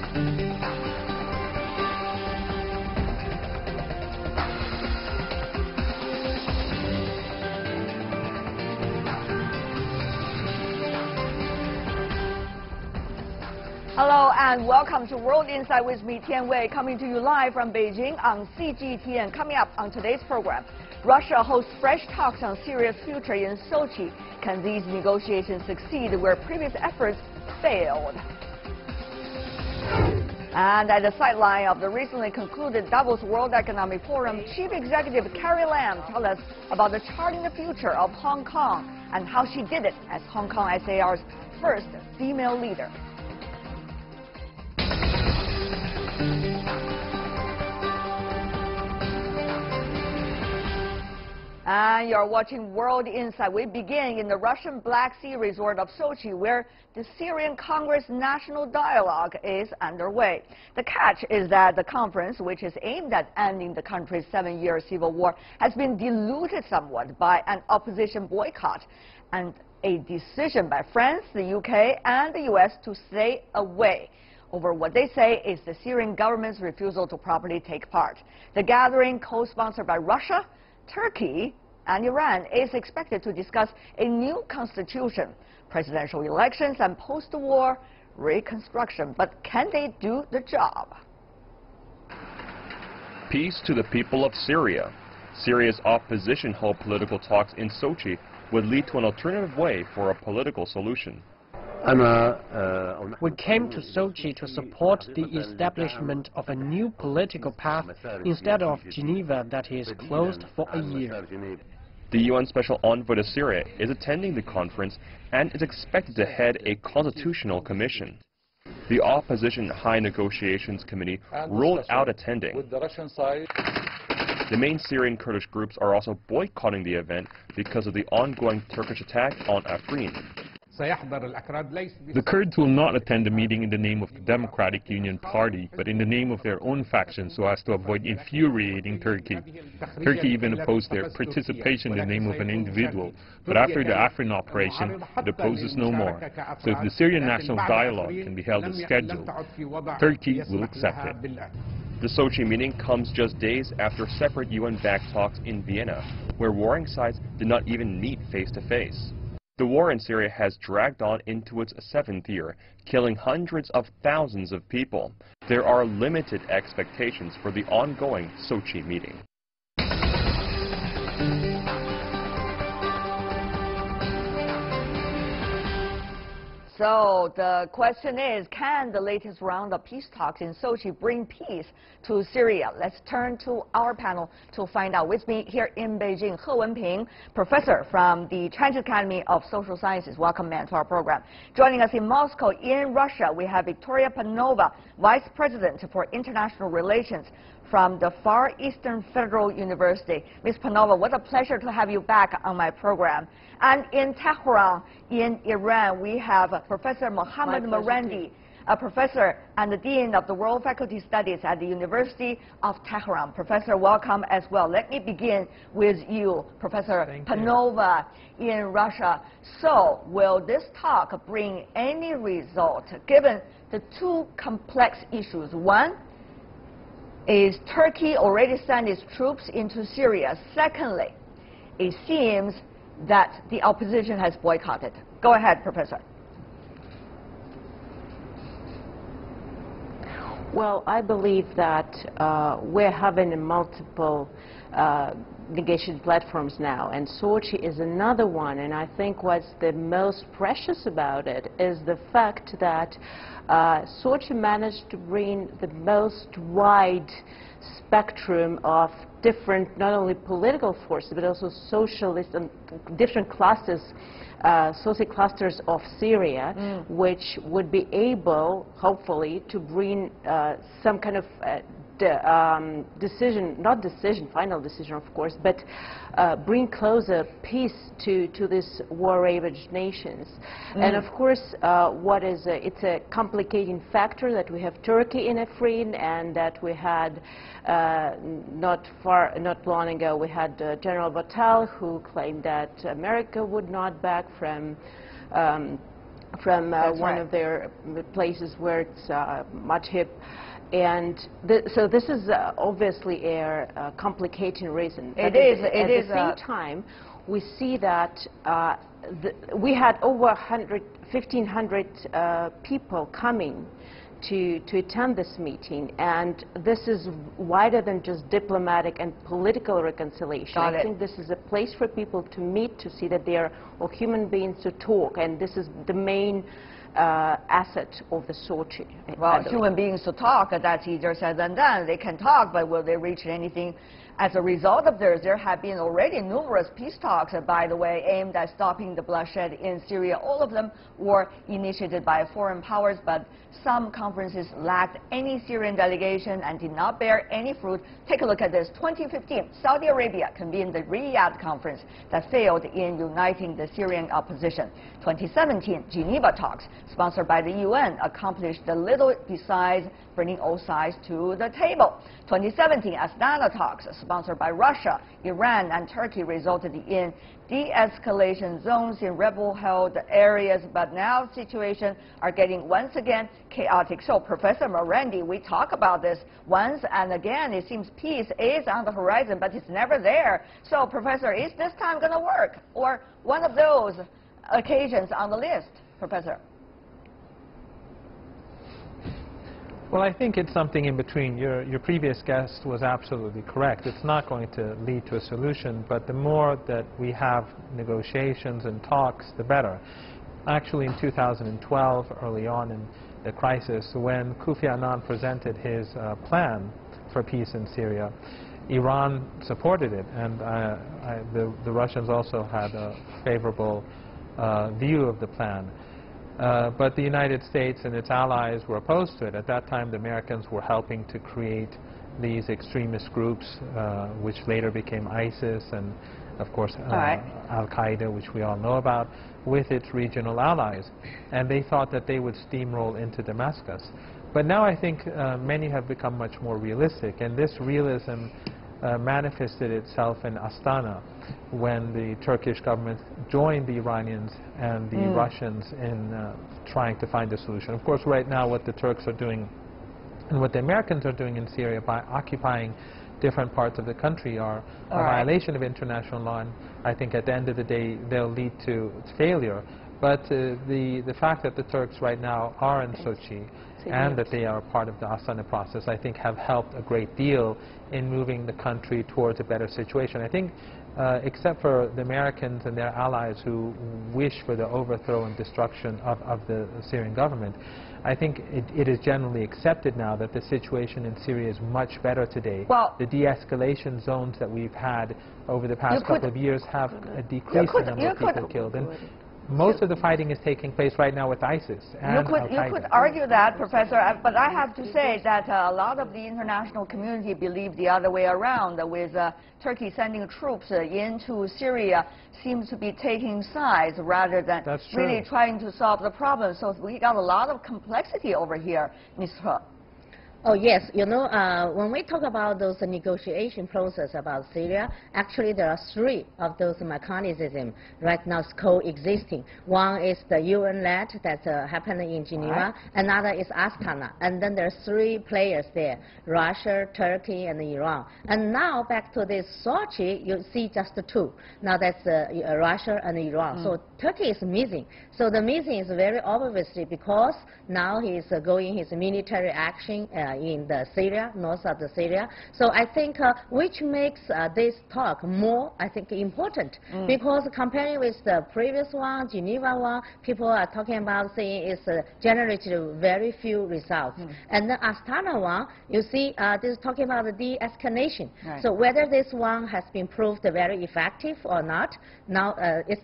Hello and welcome to World Insight with me, Tian Wei, coming to you live from Beijing on CGTN. Coming up on today's program, Russia hosts fresh talks on Syria's future in Sochi. Can these negotiations succeed where previous efforts failed? And at the sideline of the recently concluded Davos World Economic Forum, Chief Executive Carrie Lam tells us about the charting the future of Hong Kong and how she did it as Hong Kong SAR's first female leader. And you're watching World Insight. We begin in the Russian Black Sea resort of Sochi, where the Syrian Congress National Dialogue is underway. The catch is that the conference, which is aimed at ending the country's 7-year civil war, has been diluted somewhat by an opposition boycott and a decision by France, the UK, and the US to stay away over what they say is the Syrian government's refusal to properly take part. The gathering, co-sponsored by Russia, Turkey, and Iran, is expected to discuss a new constitution, presidential elections, and post-war reconstruction. But can they do the job? Peace to the people of Syria. Syria's opposition hoped political talks in Sochi would lead to an alternative way for a political solution. We came to Sochi to support the establishment of a new political path instead of Geneva that is closed for a year. The UN Special Envoy to Syria is attending the conference and is expected to head a constitutional commission. The Opposition High Negotiations Committee ruled out attending. The main Syrian Kurdish groups are also boycotting the event because of the ongoing Turkish attack on Afrin. The Kurds will not attend the meeting in the name of the Democratic Union Party, but in the name of their own faction so as to avoid infuriating Turkey. Turkey even opposed their participation in the name of an individual, but after the Afrin operation, it opposes no more. So if the Syrian National Dialogue can be held as scheduled, Turkey will accept it. The Sochi meeting comes just days after separate UN-backed talks in Vienna, where warring sides did not even meet face-to-face. The war in Syria has dragged on into its 7th year, killing hundreds of thousands of people. There are limited expectations for the ongoing Sochi meeting. So the question is, can the latest round of peace talks in Sochi bring peace to Syria? Let's turn to our panel to find out. With me here in Beijing, He Wenping, professor from the Chinese Academy of Social Sciences. Welcome, ma'am, to our program. Joining us in Moscow, in Russia, we have Victoria Panova, Vice President for International Relations from the Far Eastern Federal University. Ms. Panova, what a pleasure to have you back on my program. And in Tehran, in Iran, we have Professor Mohammad Marandi, a professor and the Dean of the World Faculty Studies at the University of Tehran. Professor, welcome as well. Let me begin with you, Professor Panova, in Russia. So, will this talk bring any result, given the two complex issues? One is Turkey already sent its troops into Syria. Secondly, it seems that the opposition has boycotted. Go ahead, Professor. Well, I believe that we're having multiple negotiation platforms now, and Sochi is another one. And I think what's the most precious about it is the fact that Sochi managed to bring the most wide spectrum of different, not only political forces, but also socialist and different clusters, social clusters of Syria, which would be able, hopefully, to bring some kind of final decision, of course, but bring closer peace to these war-ravaged nations. And of course, it's a complicating factor that we have Turkey in Afrin, and that we had not long ago, we had General Batal, who claimed that America would not back from one of their places where it's much hip. And so this is obviously a complicating reason. It is. At the same time, we see that we had over 1,500 people coming to attend this meeting, and this is wider than just diplomatic and political reconciliation. I think this is a place for people to meet, to see that they are all human beings, to talk, and this is the main asset of the Sochi. Well, human beings to talk, that's easier said than done. They can talk, but will they reach anything? As a result of this, there have been already numerous peace talks, by the way, aimed at stopping the bloodshed in Syria. All of them were initiated by foreign powers, but some conferences lacked any Syrian delegation and did not bear any fruit. Take a look at this. 2015, Saudi Arabia convened the Riyadh conference that failed in uniting the Syrian opposition. 2017, Geneva talks, sponsored by the UN, accomplished little besides bringing all sides to the table. 2017, Astana talks, sponsored by Russia, Iran, and Turkey, resulted in de-escalation zones in rebel-held areas, but now situations are getting once again chaotic. So, Professor Morandi, we talk about this once and again. It seems peace is on the horizon, but it's never there. So, Professor, is this time going to work, or one of those occasions on the list, Professor? Well, I think it's something in between. Your previous guest was absolutely correct. It's not going to lead to a solution, but the more that we have negotiations and talks, the better. Actually, in 2012, early on in the crisis, when Kofi Annan presented his plan for peace in Syria, Iran supported it, and the Russians also had a favorable view of the plan. But the United States and its allies were opposed to it. At that time, the Americans were helping to create these extremist groups, which later became ISIS and, of course, Al-Qaeda, which we all know about, with its regional allies. And they thought that they would steamroll into Damascus. But now I think many have become much more realistic, and this realism manifested itself in Astana, when the Turkish government joined the Iranians and the Russians in trying to find a solution. Of course, right now what the Turks are doing and what the Americans are doing in Syria by occupying different parts of the country are a violation of international law, and I think at the end of the day they'll lead to failure. But the fact that the Turks right now are in Sochi and that they are part of the Astana process, I think have helped a great deal in moving the country towards a better situation. I think except for the Americans and their allies who wish for the overthrow and destruction of the Syrian government, I think it is generally accepted now that the situation in Syria is much better today. Well, the de-escalation zones that we've had over the past couple of years have decreased the number of people killed. And most of the fighting is taking place right now with ISIS and Al-Qaeda. You could argue that, Professor, but I have to say that a lot of the international community believe the other way around, with Turkey sending troops into Syria seems to be taking sides rather than really trying to solve the problem. So we got a lot of complexity over here, Ms. He. Oh, yes. You know, when we talk about those negotiation process about Syria, actually there are three of those mechanisms right now coexisting. One is the UN-led that's happening in Geneva. Another is Astana. And then there are three players there, Russia, Turkey, and Iran. And now back to this Sochi, you see just two. Now that's Russia and Iran. So Turkey is missing. So the missing is very obviously because now he is going his military action in the Syria, north of the Syria. So I think which makes this talk more, I think, important. Because comparing with the previous one, Geneva one, people are talking about saying it's generated very few results. And the Astana one, you see, this is talking about the de-escalation. So whether this one has been proved very effective or not, now it's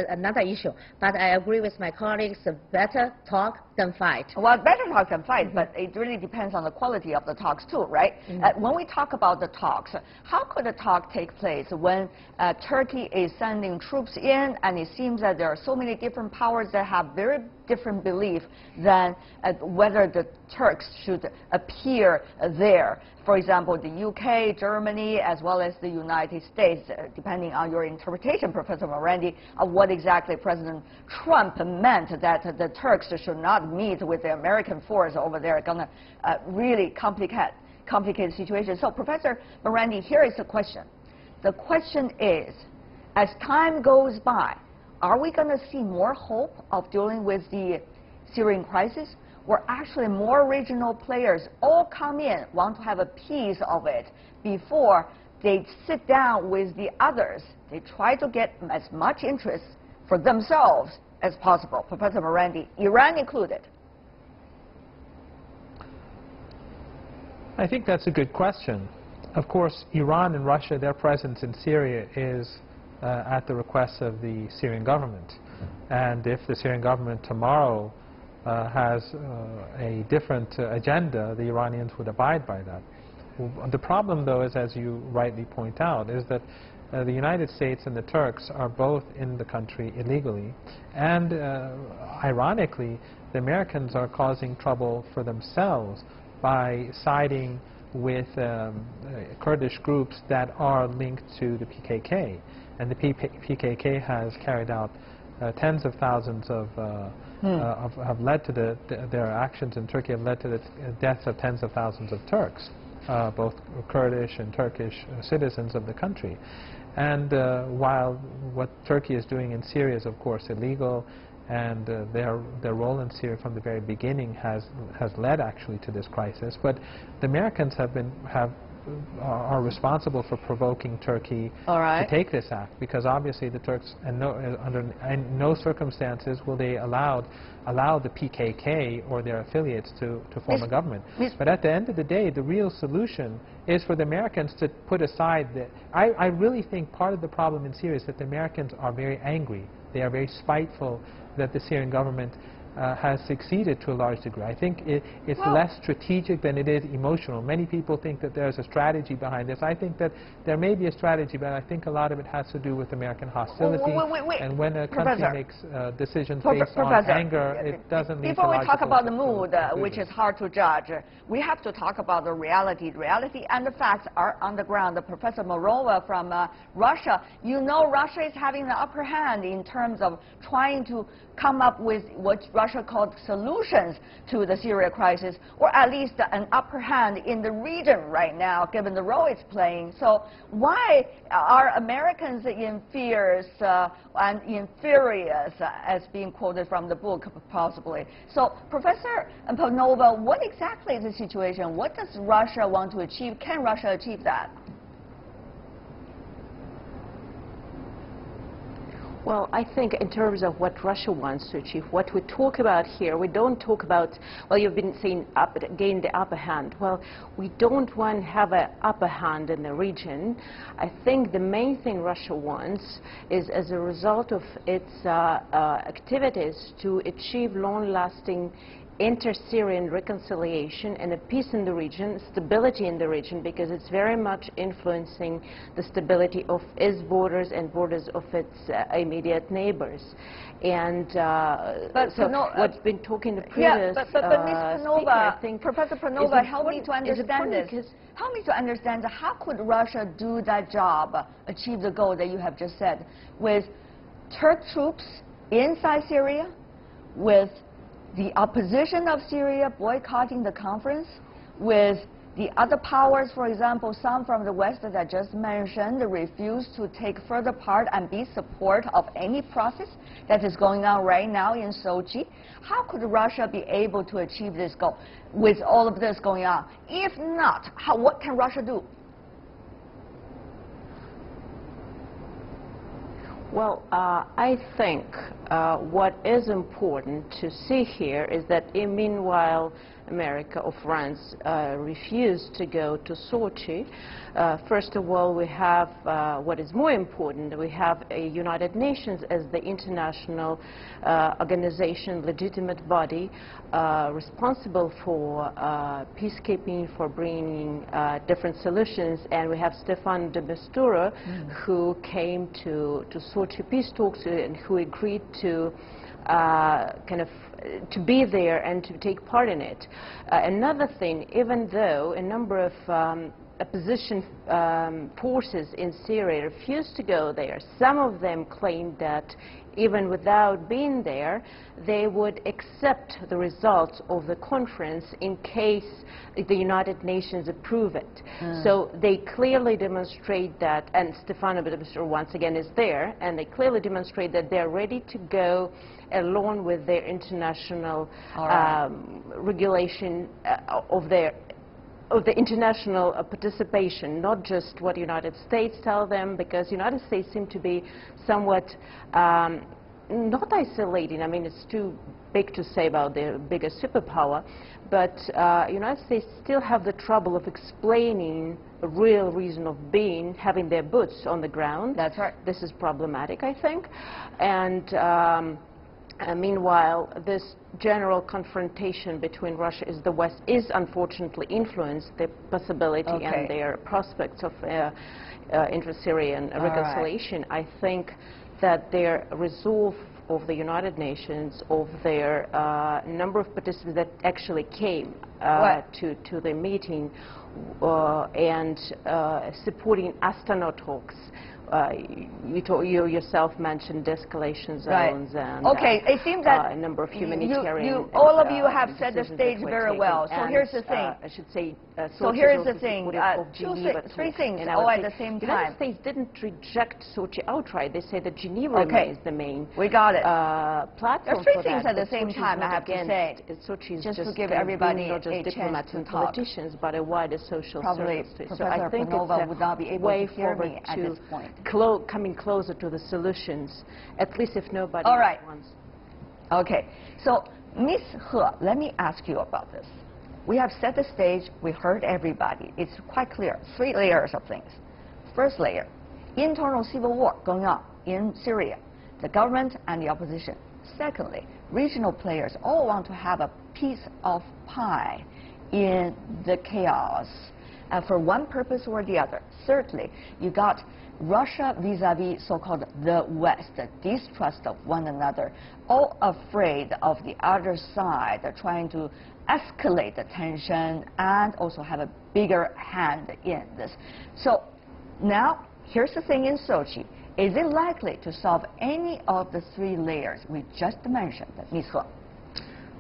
another issue. But I agree with my colleagues, better talk than fight. Well, better talk than fight, but it really depends on the quality of the talks too, right? When we talk about the talks, how could a talk take place when Turkey is sending troops in and it seems that there are so many different powers that have very different belief than whether the Turks should appear there. For example, the UK, Germany, as well as the United States, depending on your interpretation, Professor Morandi, of what exactly President Trump meant that the Turks should not meet with the American force over there, going to really complicated situation. So, Professor Morandi, here is the question. The question is, as time goes by, are we going to see more hope of dealing with the Syrian crisis? Or actually more regional players all come in, want to have a piece of it before they sit down with the others. They try to get as much interest for themselves as possible. Professor Morandi, Iran included. I think that's a good question. Of course, Iran and Russia, their presence in Syria is at the request of the Syrian government. And if the Syrian government tomorrow has a different agenda, the Iranians would abide by that. The problem, though, is, as you rightly point out, is that the United States and the Turks are both in the country illegally. And ironically, the Americans are causing trouble for themselves by siding with Kurdish groups that are linked to the PKK. And the PKK has carried out tens of thousands of have led to their actions in Turkey have led to the deaths of tens of thousands of Turks, both Kurdish and Turkish citizens of the country. And while what Turkey is doing in Syria is, of course, illegal, and their role in Syria from the very beginning has led actually to this crisis, but the Americans are responsible for provoking Turkey to take this act, because obviously the Turks, under no circumstances will they allow the PKK or their affiliates to form a government. But at the end of the day, the real solution is for the Americans to put aside I really think part of the problem in Syria is that the Americans are very angry. They are very spiteful that the Syrian government has succeeded to a large degree. I think it's less strategic than it is emotional. Many people think that there's a strategy behind this. I think that there may be a strategy, but I think a lot of it has to do with American hostility. And when a country makes decisions based on anger, it doesn't lead to logical. Before we talk about the mood, which is hard to judge, we have to talk about the reality. Reality and the facts are on the ground. Professor Morova from Russia, you know Russia is having the upper hand in terms of trying to come up with what Russia called solutions to the Syria crisis, or at least an upper hand in the region right now, given the role it's playing. So why are Americans in fears and inferiors, as being quoted from the book, possibly? So, Professor Panova, what exactly is the situation? What does Russia want to achieve? Can Russia achieve that? Well, I think in terms of what Russia wants to achieve, what we talk about here, we don't talk about, well, you've been saying gain the upper hand. Well, we don't want to have an upper hand in the region. I think the main thing Russia wants is, as a result of its activities, to achieve long-lasting inter-Syrian reconciliation and a peace in the region, stability in the region, because it's very much influencing the stability of its borders and borders of its immediate neighbors. And what's been talking the previous Ms. Panova, Professor Panova, help me to understand this. Help me to understand how could Russia do that job, achieve the goal that you have just said, with Turk troops inside Syria, with the opposition of Syria boycotting the conference, with the other powers, for example, some from the West that I just mentioned, refuse to take further part and be support of any process that is going on right now in Sochi. How could Russia be able to achieve this goal with all of this going on? If not, what can Russia do? Well, I think what is important to see here is that meanwhile America or France refused to go to Sochi, first of all, we have what is more important, we have a United Nations as the international organization, legitimate body responsible for peacekeeping, for bringing different solutions, and we have Stefan de Mistura who came to Sochi peace talks and who agreed to kind of to be there and to take part in it. Another thing, even though a number of opposition forces in Syria refused to go there, some of them claimed that even without being there, they would accept the results of the conference in case the United Nations approve it. So they clearly demonstrate that, and Stefano de Mistura once again is there, and they clearly demonstrate that they're ready to go along with their international regulation of the international participation, not just what the United States tell them, because the United States seem to be somewhat not isolating. I mean, it's too big to say about the biggest superpower, but the United States still have the trouble of explaining the real reason of being, having their boots on the ground. That's right. This is problematic, I think. And meanwhile, this general confrontation between Russia and the West is unfortunately influenced the possibility and their prospects of inter-Syrian reconciliation. I think that their resolve of the United Nations, of their number of participants that actually came to the meeting and supporting Astana talks. You yourself mentioned de-escalation zones and it seems that a number of humanitarian all of you have set the stage very well. So here's the thing. I should say. So here's the thing. Three things all at the same the time. United States didn't reject Sochi outright. They say that Geneva remains the main. We got it. Platform. There's three for things that, at the same time. I have to say. Sochi is just to give everybody not just a diplomats chance to and talk. politicians, but a wider social Probably circle. Professor So I think Panova it's would not be a able way to hear forward me at to this point. coming closer to the solutions, at least if nobody wants. Okay, so Ms. He, let me ask you about this. We have set the stage, we heard everybody. It's quite clear, 3 layers of things. First layer, internal civil war going on in Syria, the government and the opposition. Secondly, regional players all want to have a piece of pie in the chaos for one purpose or the other. Thirdly, you got Russia vis-a-vis so-called the West, the distrust of one another, all afraid of the other side, trying to escalate the tension and also have a bigger hand in this. So now, here's the thing in Sochi. Is it likely to solve any of the 3 layers we just mentioned, Ms. He?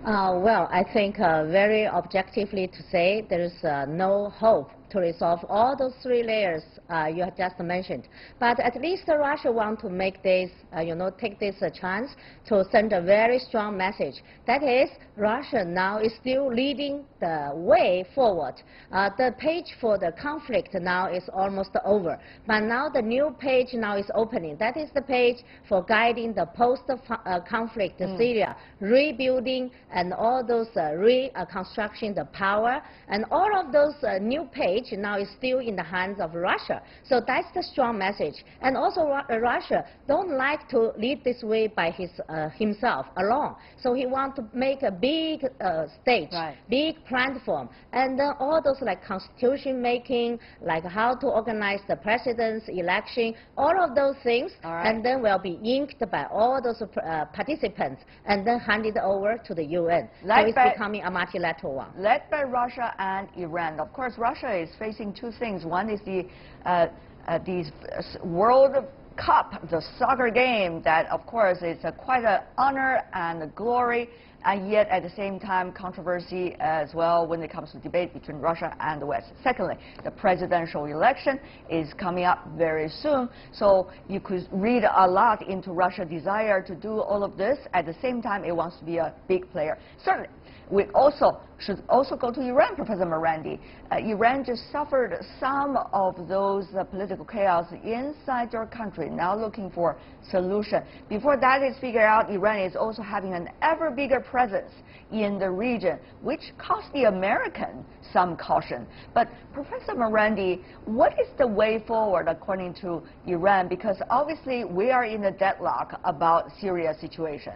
Well, I think very objectively to say there is no hope to resolve all those 3 layers you have just mentioned. But at least Russia want to make this, take this chance to send a very strong message. That is, Russia now is still leading the way forward. The page for the conflict now is almost over. But now the new page now is opening. That is the page for guiding the post-conflict Syria, rebuilding and all those reconstruction the power. And all of those new page now is still in the hands of Russia. So that's the strong message. And also Russia don't like to lead this way by himself alone. So he wants to make a big stage, big platform. And then all those like constitution making, like how to organize the president's election, all of those things, and then will be inked by all those participants and then handed over to the UN. So it's becoming a multilateral one. Led by Russia and Iran. Of course, Russia is facing 2 things. One is the World Cup, the soccer game, that of course is quite an honor and a glory, and yet at the same time controversy as well when it comes to debate between Russia and the West. Secondly, the presidential election is coming up very soon, so you could read a lot into Russia's desire to do all of this. At the same time, it wants to be a big player. Certainly, we should also go to Iran, Professor Morandi. Iran just suffered some of those political chaos inside your country, now looking for solution. Before that is figured out, Iran is also having an ever bigger presence in the region, which cost the American some caution. But Professor Morandi, what is the way forward according to Iran? Because obviously we are in a deadlock about Syria situation.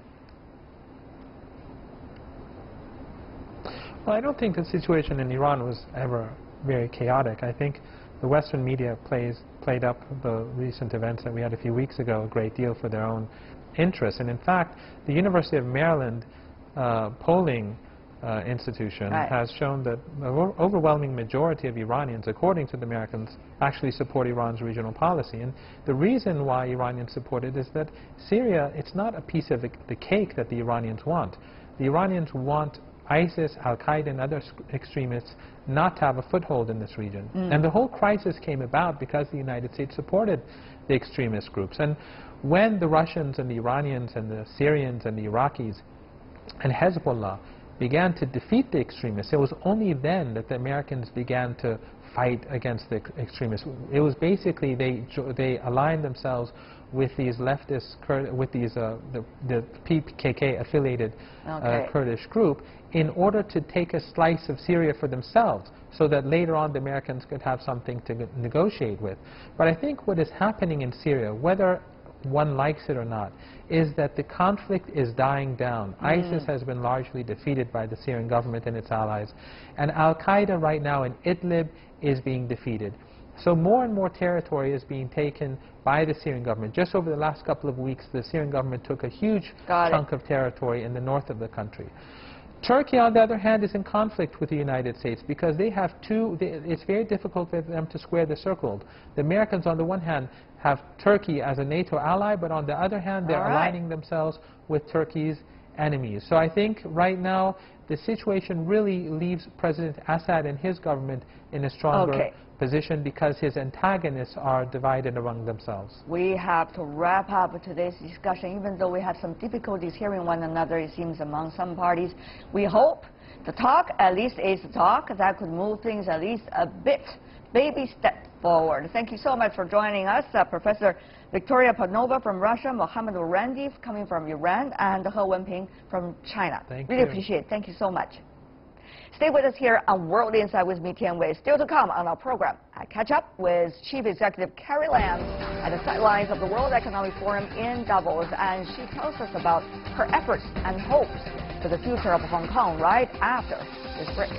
Well, I don't think the situation in Iran was ever very chaotic. I think the Western media played up the recent events that we had a few weeks ago a great deal for their own interests. And in fact, the University of Maryland polling institution has shown that the overwhelming majority of Iranians, according to the Americans, actually support Iran's regional policy. And the reason why Iranians support it is that Syria, it's not a piece of the cake that the Iranians want. The Iranians want ISIS, Al-Qaeda, and other extremists not to have a foothold in this region. And the whole crisis came about because the United States supported the extremist groups. And when the Russians and the Iranians and the Syrians and the Iraqis and Hezbollah began to defeat the extremists, it was only then that the Americans began to fight against the extremists. It was basically they aligned themselves with these leftist, with these the PKK affiliated Kurdish group in order to take a slice of Syria for themselves, so that later on the Americans could have something to negotiate with. But I think what is happening in Syria, whether one likes it or not, is that the conflict is dying down. ISIS has been largely defeated by the Syrian government and its allies, and Al-Qaeda right now in Idlib is being defeated. So more and more territory is being taken by the Syrian government. Just over the last couple of weeks, the Syrian government took a huge chunk of territory in the north of the country. Turkey, on the other hand, is in conflict with the United States because they have it's very difficult for them to square the circle. The Americans, on the one hand, have Turkey as a NATO ally, but on the other hand, they're aligning themselves with Turkey's enemies. So I think right now, the situation really leaves President Assad and his government in a stronger position because his antagonists are divided among themselves. We have to wrap up today's discussion. Even though we have some difficulties hearing one another, it seems, among some parties, we hope the talk at least is a talk that could move things at least a bit, baby step forward. Thank you so much for joining us, Professor Victoria Panova from Russia, Mohammad Orandi coming from Iran, and He Wenping from China. Really appreciate it. Thank you so much. Stay with us here on World Insight with me, Tian Wei. Still to come on our program, I catch up with Chief Executive Carrie Lam at the sidelines of the World Economic Forum in Davos, and she tells us about her efforts and hopes for the future of Hong Kong right after this break.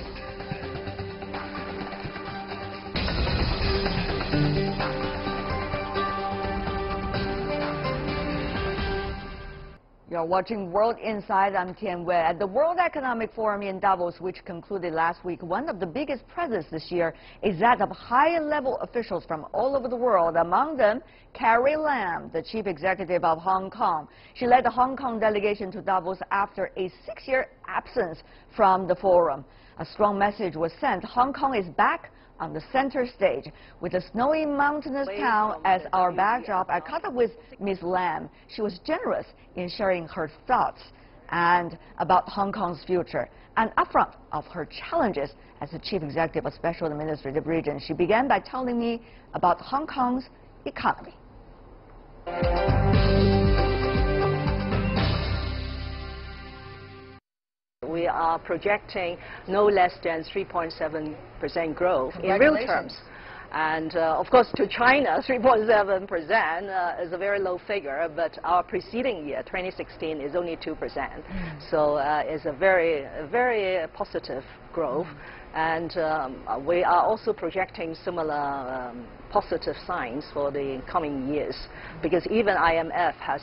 You're watching World Insight. I'm Tian Wei. At the World Economic Forum in Davos, which concluded last week, one of the biggest presents this year is that of high-level officials from all over the world. Among them, Carrie Lam, the chief executive of Hong Kong. She led the Hong Kong delegation to Davos after a 6-year absence from the forum. A strong message was sent. Hong Kong is back on the center stage with a snowy mountainous town as our backdrop. I caught up with Ms. Lam. She was generous in sharing her thoughts and about Hong Kong's future and upfront of her challenges as the chief executive of Special Administrative Region. She began by telling me about Hong Kong's economy. We are projecting no less than 3.7% growth in real terms. And of course, to China, 3.7% is a very low figure, but our preceding year, 2016, is only 2%. So it's a very positive growth. And we are also projecting similar positive signs for the coming years, because even IMF has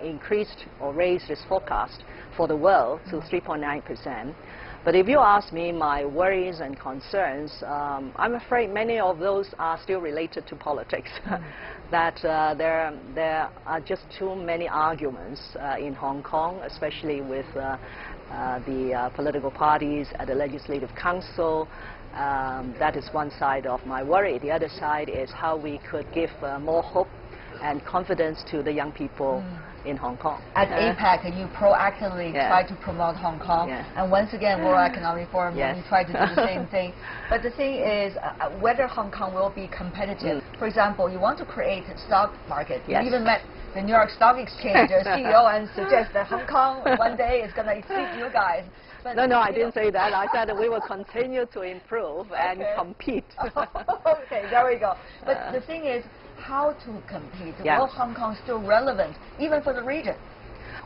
increased or raised its forecast for the world to 3.9%. But if you ask me my worries and concerns, I'm afraid many of those are still related to politics. That there are just too many arguments in Hong Kong, especially with the political parties at the Legislative Council. That is one side of my worry. The other side is how we could give more hope and confidence to the young people in Hong Kong. At APEC, you proactively try to promote Hong Kong, and once again, World Economic Forum, you try to do the same thing. But the thing is, whether Hong Kong will be competitive. For example, you want to create a stock market. You even met the New York Stock Exchange CEO and suggest that Hong Kong one day is going to exceed you guys. But no, I didn't say that. I said that we will continue to improve and compete. Okay, there we go. But the thing is, how to compete? Will Hong Kong still relevant, even for the region?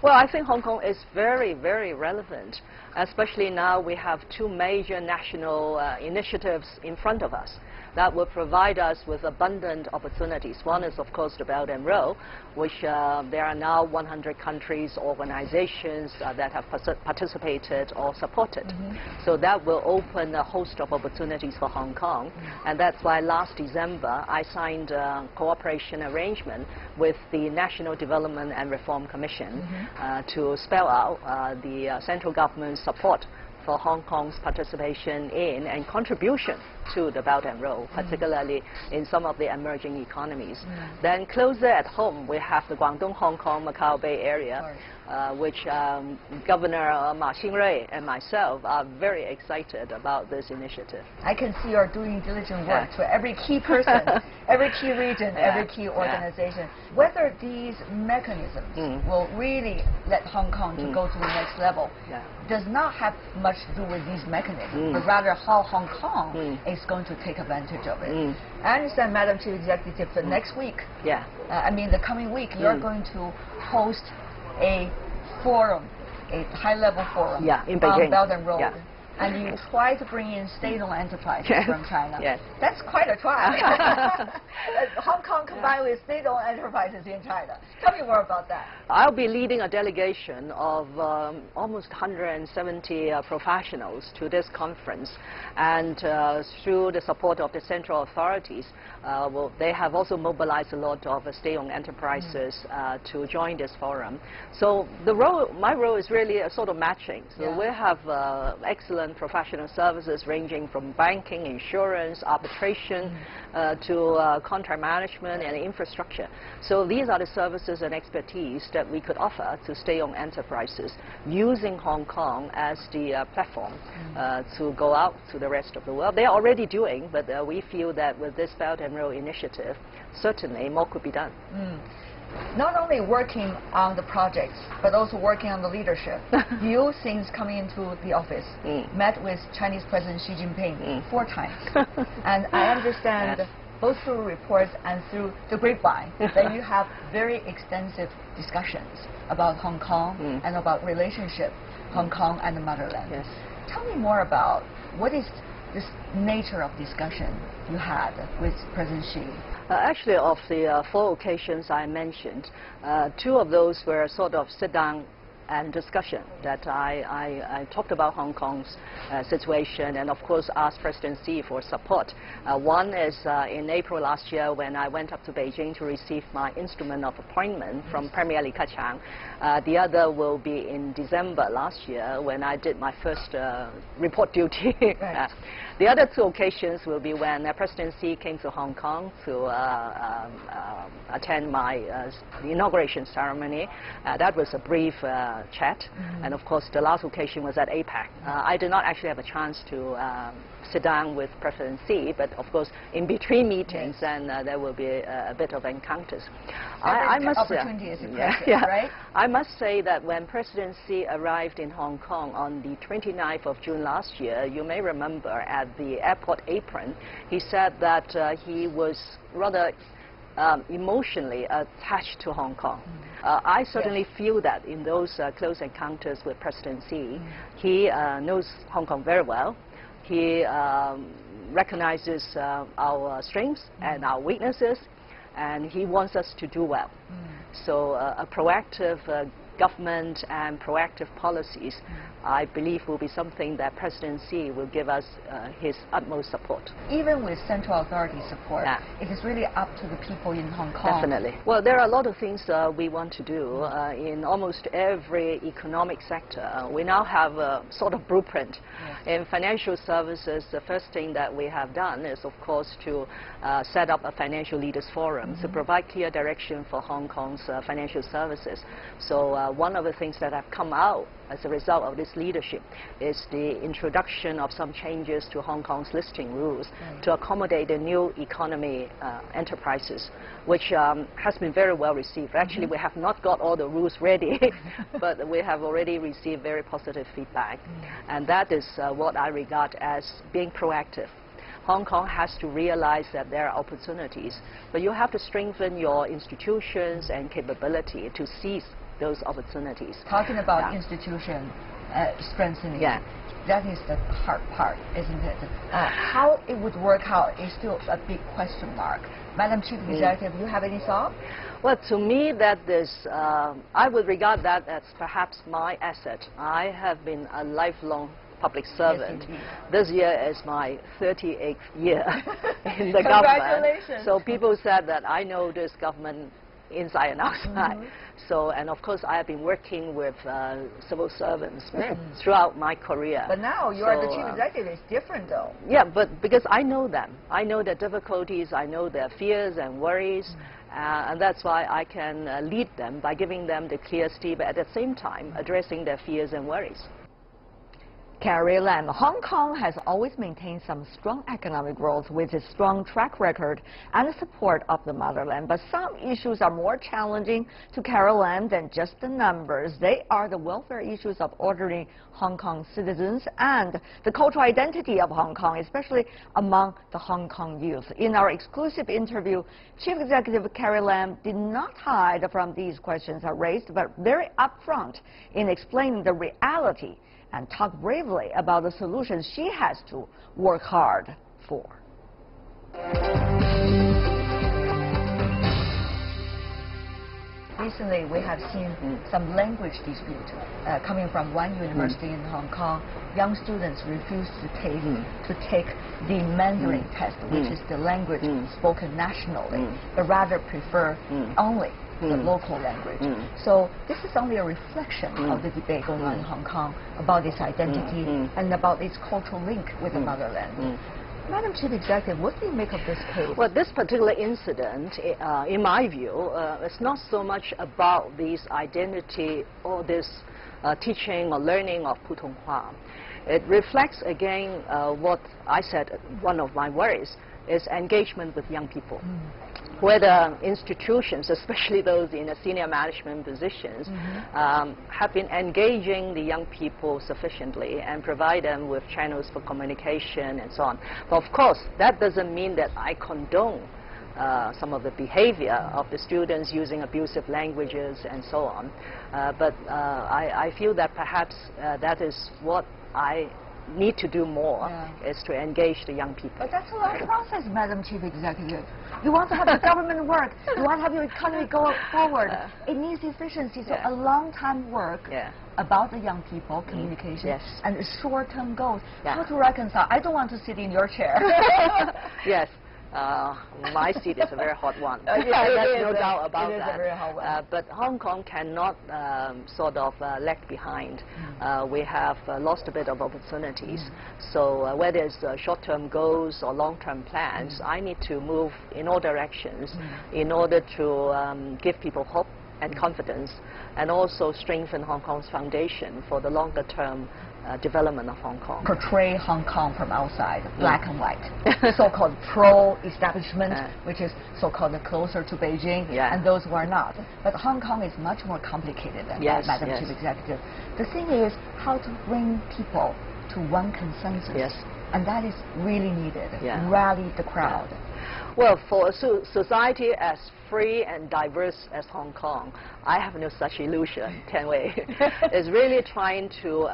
Well, I think Hong Kong is very, very relevant. especially now we have two major national initiatives in front of us that will provide us with abundant opportunities. One is, of course, the Belt and Road, which there are now 100 countries, organizations that have participated or supported. So that will open a host of opportunities for Hong Kong. And that's why last December I signed a cooperation arrangement with the National Development and Reform Commission to spell out the central government's support for Hong Kong's participation in and contribution to the Belt and Road, particularly in some of the emerging economies. Then closer at home, we have the Guangdong, Hong Kong, Macau Bay Area, which Governor Ma Xingrui and myself are very excited about this initiative. I can see you're doing diligent work to every key person, every key region, every key organization. Whether these mechanisms will really let Hong Kong to go to the next level does not have much to do with these mechanisms, but rather how Hong Kong is going to take advantage of it. I understand, Madam Chief Executive, that next week, I mean the coming week, you're going to host a forum, a high-level forum in Beijing. on Belt and Road. And you try to bring in state-owned enterprises from China. That's quite a try. Hong Kong combined with state-owned enterprises in China. Tell me more about that. I'll be leading a delegation of almost 170 professionals to this conference. And through the support of the central authorities, they have also mobilized a lot of state-owned enterprises to join this forum. So my role is really a sort of matching. So we have excellent professional services ranging from banking, insurance, arbitration, to contract management and infrastructure. So these are the services and expertise that we could offer to state-owned enterprises using Hong Kong as the platform to go out to the rest of the world. They are already doing, but we feel that with this Belt and Road initiative, certainly more could be done. Not only working on the projects, but also working on the leadership. You, since coming into the office, met with Chinese President Xi Jinping 4 times. And I understand, both through reports and through the grapevine, that you have very extensive discussions about Hong Kong and about relationship Hong Kong and the motherland. Tell me more about what is this nature of discussion you had with President Xi. Actually, of the 4 occasions I mentioned, 2 of those were sort of sit-down and discussion that I talked about Hong Kong's situation and, of course, asked President Xi for support. One is in April last year when I went up to Beijing to receive my instrument of appointment from Premier Li Keqiang. The other will be in December last year when I did my first report duty. The other 2 occasions will be when President Xi came to Hong Kong to attend my inauguration ceremony. That was a brief chat, and of course the last occasion was at APEC. I did not actually have a chance to sit down with President Xi, but of course in between meetings there will be a bit of encounters. I must opportunity is impressive, right? I must say that when President Xi arrived in Hong Kong on the 29th of June last year, you may remember at the airport apron, he said that he was rather emotionally attached to Hong Kong. I certainly feel that in those close encounters with President Xi. He knows Hong Kong very well. He recognizes our strengths and our weaknesses, and he wants us to do well. So a proactive government and proactive policies, I believe, will be something that President Xi will give us his utmost support. Even with central authority support, it is really up to the people in Hong Kong. Definitely. Well, there are a lot of things we want to do in almost every economic sector. We now have a sort of blueprint. In financial services, the first thing that we have done is, of course, to set up a financial leaders forum to provide clear direction for Hong Kong's financial services. So one of the things that have come out as a result of this leadership is the introduction of some changes to Hong Kong's listing rules to accommodate the new economy enterprises, which has been very well received. Actually, we have not got all the rules ready, but we have already received very positive feedback. And that is what I regard as being proactive. Hong Kong has to realize that there are opportunities, but you have to strengthen your institutions and capability to seize those opportunities. Talking about institution, strengthening. Yeah. That is the hard part, isn't it? How it would work out is still a big question mark. Madam Chief Executive, you have any thought? Well, to me, I would regard that as perhaps my asset. I have been a lifelong public servant. Yes, this year is my 38th year in the Congratulations. government. So people said that I know this government inside and outside. So, and of course, I have been working with civil servants throughout my career. But now you are the Chief Executive. It's different, though. Yeah, but because I know them. I know their difficulties. I know their fears and worries. And that's why I can lead them by giving them the clear steer, but at the same time addressing their fears and worries. Carrie Lam, Hong Kong has always maintained some strong economic growth with its strong track record and the support of the motherland. But some issues are more challenging to Carrie Lam than just the numbers. They are the welfare issues of ordinary Hong Kong citizens and the cultural identity of Hong Kong, especially among the Hong Kong youth. In our exclusive interview, Chief Executive Carrie Lam did not hide from these questions are raised, but very upfront in explaining the reality and talk bravely about the solutions she has to work hard for. Recently, we have seen some language dispute coming from one university in Hong Kong. Young students refuse to take the Mandarin test, which is the language spoken nationally, but rather prefer only the local language. So this is only a reflection of the debate going on in Hong Kong about this identity and about its cultural link with the motherland. Madam Chief Executive, what do you make of this case? Well, this particular incident, in my view, is not so much about this identity or this teaching or learning of Putonghua. It reflects again what I said, one of my worries is engagement with young people. Whether institutions, especially those in the senior management positions, have been engaging the young people sufficiently and provide them with channels for communication and so on. But of course, that doesn't mean that I condone some of the behavior of the students using abusive languages and so on. But I feel that perhaps that is what I need to do more, is to engage the young people. But that's a long process, Madam Chief Executive. You want to have the government work. You want to have your economy go forward. It needs efficiency. So a long-time work about the young people, communication, and short-term goals. How to reconcile? I don't want to sit in your chair. Yes. My seat is a very hot one. There's no doubt about that. It is a very hot one. But Hong Kong cannot sort of lag behind. We have lost a bit of opportunities. So whether it's short-term goals or long-term plans, I need to move in all directions in order to give people hope and confidence, and also strengthen Hong Kong's foundation for the longer-term development of Hong Kong. Portray Hong Kong from outside, black and white. So-called pro-establishment, which is so-called closer to Beijing, and those who are not. But Hong Kong is much more complicated than that, Madam Chief Executive. The thing is how to bring people to one consensus. And that is really needed. Rally the crowd. Well, for a society as free and diverse as Hong Kong, I have no such illusion, Tian Wei. It's really trying to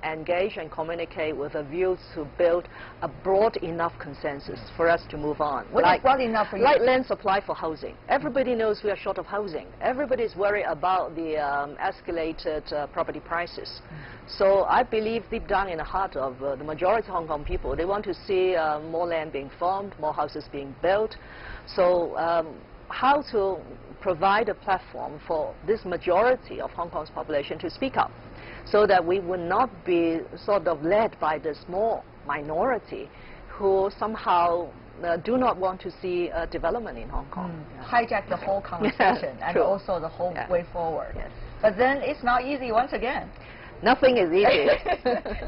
engage and communicate with a view to build a broad enough consensus for us to move on. What is broad enough for you? Like land supply for housing. Everybody knows we are short of housing. Everybody is worried about the escalated property prices. So I believe deep down in the heart of the majority of Hong Kong people, they want to see more land being formed, more houses being built. So how to provide a platform for this majority of Hong Kong's population to speak up, so that we would not be sort of led by the small minority who somehow do not want to see development in Hong Kong. Hijack the whole conversation and also the whole way forward. But then it's not easy once again. Nothing is easy.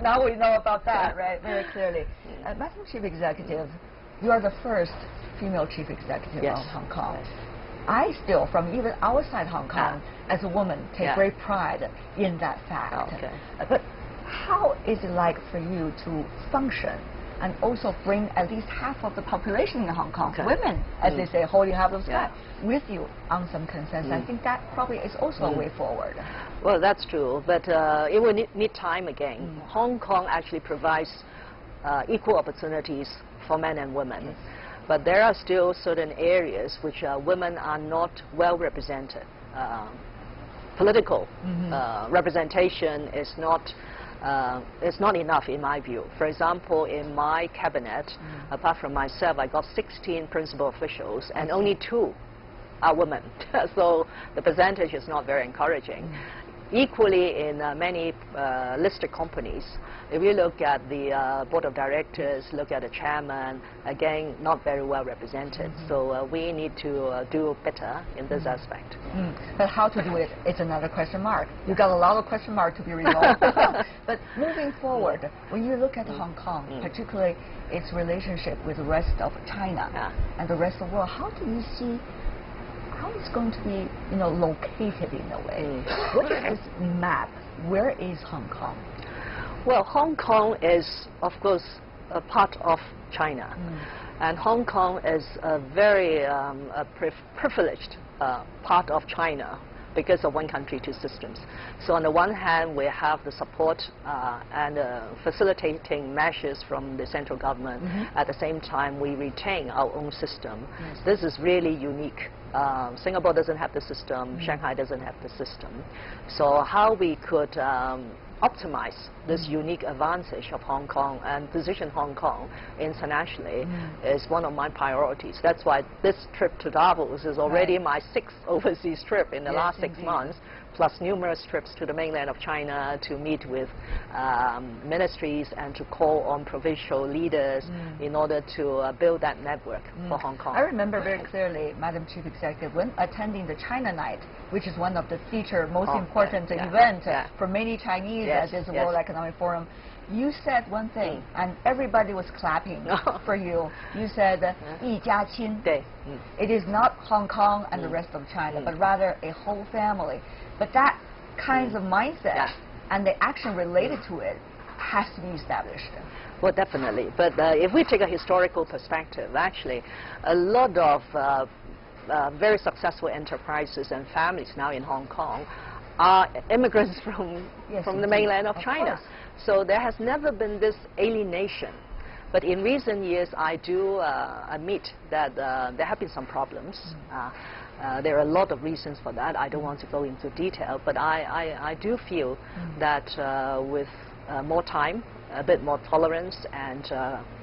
Now we know about that, right, very clearly. Madam Chief Executive, you are the first female Chief Executive of Hong Kong. I still, from even outside Hong Kong, as a woman, take great pride in that fact. But how is it like for you to function and also bring at least half of the population in Hong Kong, women, as they say, holding half of the sky, with you on some consensus. I think that probably is also a way forward. Well, that's true, but it will need time again. Hong Kong actually provides equal opportunities for men and women, but there are still certain areas which women are not well represented. Political representation is not enough in my view. For example, in my cabinet, apart from myself, I got 16 principal officials and only 2 are women. So the percentage is not very encouraging. Equally, in many listed companies, if you look at the board of directors, look at the chairman, again, not very well represented. So we need to do better in this aspect. But how to do it, it's another question mark. You've got a lot of question marks to be resolved. But moving forward, when you look at Hong Kong, particularly its relationship with the rest of China and the rest of the world, how do you see how it's going to be, located in a way? What is this map? Where is Hong Kong? Well, Hong Kong is, of course, a part of China. And Hong Kong is a very privileged part of China because of one country, 2 systems. So on the one hand, we have the support and facilitating measures from the central government. At the same time, we retain our own system. This is really unique. Singapore doesn't have the system, Shanghai doesn't have the system. So how we could optimize this unique advantage of Hong Kong and position Hong Kong internationally is one of my priorities. That's why this trip to Davos is already my 6th overseas trip in the last 6 months, plus numerous trips to the mainland of China to meet with ministries and to call on provincial leaders in order to build that network for Hong Kong. I remember very clearly, Madam Chief Executive, when attending the China Night, which is one of the most important events for many Chinese at this World Economic Forum, you said one thing, and everybody was clapping for you. You said, 一家亲. It is not Hong Kong and the rest of China, but rather a whole family. But that kinds of mindset and the action related to it has to be established. Well, definitely. But if we take a historical perspective, actually, a lot of very successful enterprises and families now in Hong Kong are immigrants from the mainland of China. So there has never been this alienation. But in recent years, I do admit that there have been some problems. There are a lot of reasons for that. I don't want to go into detail, but I do feel that with more time, a bit more tolerance and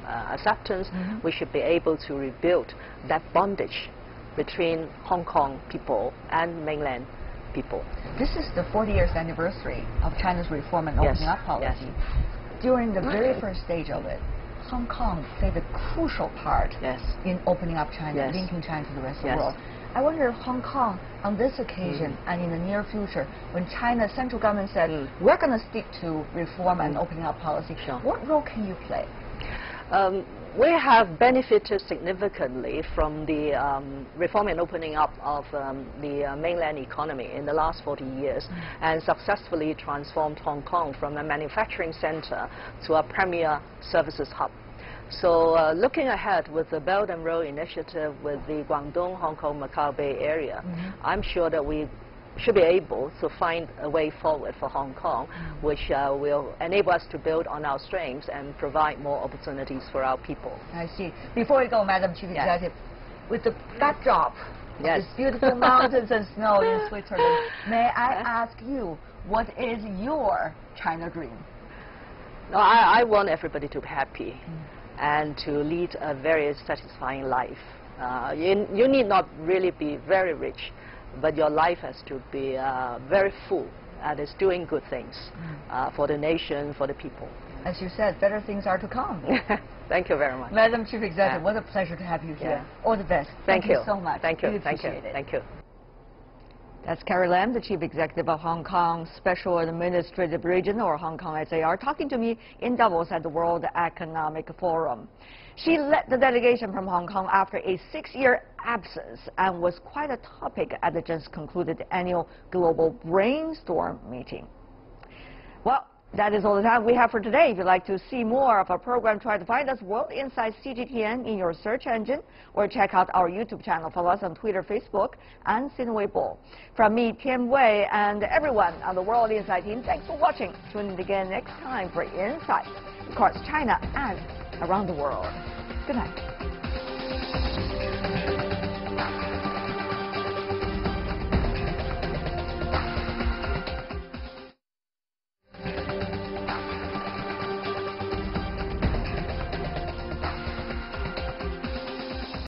acceptance, we should be able to rebuild that bondage between Hong Kong people and mainland people. This is the 40th anniversary of China's reform and opening up policy. During the very first stage of it, Hong Kong played a crucial part in opening up China, linking China to the rest of the world. I wonder if Hong Kong, on this occasion and in the near future, when China's central government said, we're going to stick to reform and opening up policy, what role can you play? We have benefited significantly from the reform and opening up of the mainland economy in the last 40 years and successfully transformed Hong Kong from a manufacturing center to a premier services hub. So looking ahead with the Belt and Road Initiative with the Guangdong, Hong Kong, Macau Bay Area, I'm sure that we should be able to find a way forward for Hong Kong, which will enable us to build on our strengths and provide more opportunities for our people. I see. Before we go, Madam Chief Executive, with the backdrop of these beautiful mountains and snow in Switzerland, may I ask you, what is your China dream? No, I want everybody to be happy and to lead a very satisfying life. You need not really be very rich, but your life has to be very full and is doing good things for the nation, for the people. As you said, better things are to come. Thank you very much. Madam Chief Executive, what a pleasure to have you here. All the best. Thank you so much. Thank you. We Thank you. appreciate it. Thank you. That's Carrie Lam, the Chief Executive of Hong Kong Special Administrative Region, or Hong Kong SAR, talking to me in Davos at the World Economic Forum. She led the delegation from Hong Kong after a 6-year absence and was quite a topic at the just concluded annual Global Brainstorm meeting. Well, That is all the time we have for today. If you'd like to see more of our program, try to find us World Insight CGTN in your search engine, or check out our YouTube channel. Follow us on Twitter, Facebook, and Sina Weibo. From me, Tian Wei, and everyone on the World Insight team, thanks for watching. Tune in again next time for Insight across China and around the world. Good night.